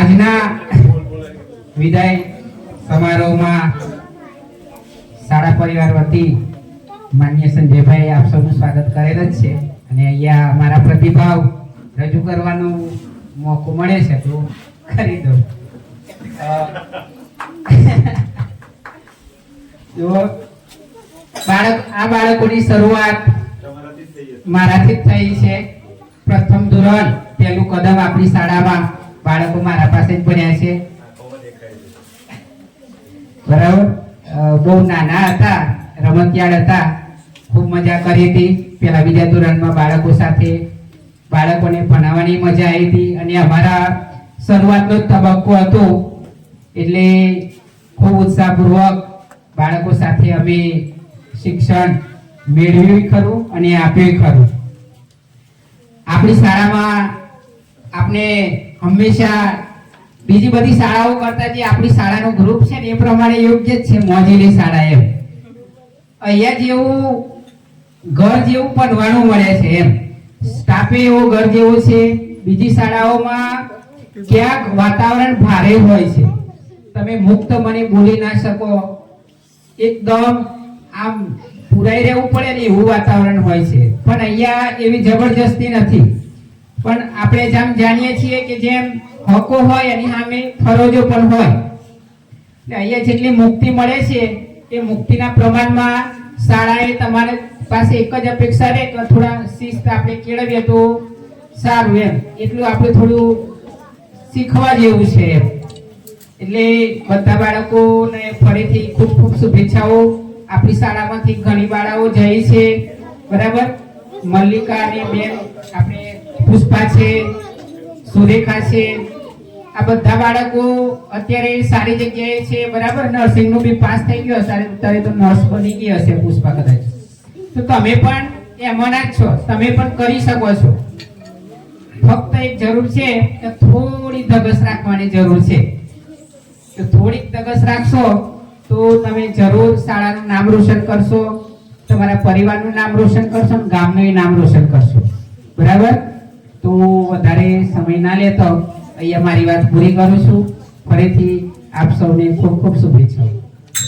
આજના વિદાય સમારોહમાં શાળા પરિવાર વતી માન્ય સંજયભાઈ આપ સૌનું સ્વાગત કરેલ જ છે અને અહીંયા અમારા પ્રતિભાવ રજૂ કરવાનો મોકો મળે છે તો કરી દો. જો બાળકોની શરૂઆત મારાથી જ થઈ છે. પ્રથમ ધોરણ પહેલું કદમ આપણી શાળામાં બાળકો મારા પાસે જ ભણ્યા છે. બરાબર, બહુ નાના હતા, રમતિયાળ હતા, ખૂબ મજા કરી હતી. પેલા બીજા ધોરણમાં બાળકો સાથે બાળકોને ભણાવવાની મજા આવી હતી અને અમારા શરૂઆતનો તબક્કો હતો એટલે ખૂબ ઉત્સાહપૂર્વક બાળકો સાથે અમે શિક્ષણ મેળવ્યું ખરું અને આપ્યું ખરું. આપણી શાળામાં આપણે હંમેશા બીજી બધી શાળાઓ કરતા જે આપણી શાળાનો ગ્રુપ છે ને એ પ્રમાણે યોગ્ય જ છે. મોજીલી શાળા એમ અહીંયા જેવું ઘર જેવું ભણવાનું મળે છે એમ. સ્ટાફે એવો ઘર જેવો છે. બીજી શાળાઓમાં ક્યાંક વાતાવરણ ભારે હોય છે, તમે મુક્ત મને બોલી ના શકો, એકદમ આમ પુરાઈ રહેવું પડે ને એવું વાતાવરણ હોય છે. પણ અહીંયા એવી જબરજસ્તી નથી. પણ આપણે જેમ જાણીએ છીએ કે જેમ હકો હોય એની સામે ફરજો પણ હોય. અહીંયા જેટલી મુક્તિ મળે છે એ મુક્તિના પ્રમાણમાં શાળાએ તમારે પાસે એક જ અપેક્ષા રહે કે થોડા શિસ્ત આપણે કેળવીએ તો સારું એમ. એટલું આપણે થોડું શીખવા જેવું છે એમ. એટલે બધા બાળકોને ફરીથી ખૂબ ખૂબ શુભેચ્છાઓ. આપણી શાળામાંથી ઘણી બાળાઓ જાય છે, બરાબર. મલ્લિકા અને બેન આપણે પુષ્પા છે, સુરેખા છે, આ બધા બાળકો અત્યારે સારી જગ્યાએ છે, બરાબર. નર્સિંગનું બી પાસ થઈ ગયો હશે, અત્યારે તો નર્સ બની ગઈ હશે પુષ્પા કદાચ. તો તમે પણ એમાંના જ છો, તમે પણ કરી શકો છો. ફક્ત એક જરૂર છે કે થોડી ધગસ રાખવાની જરૂર છે. તો થોડીક ધગસ રાખશો તો તમે જરૂર શાળાનું નામ રોશન કરશો, તમારા પરિવારનું નામ રોશન કરશો, ગામનું નામ રોશન કરશો, બરાબર. તો વધારે સમય ના લેતો અહીંયા મારી વાત પૂરી કરું છું. ફરીથી આપ સૌને ખૂબ ખૂબ શુભેચ્છાઓ.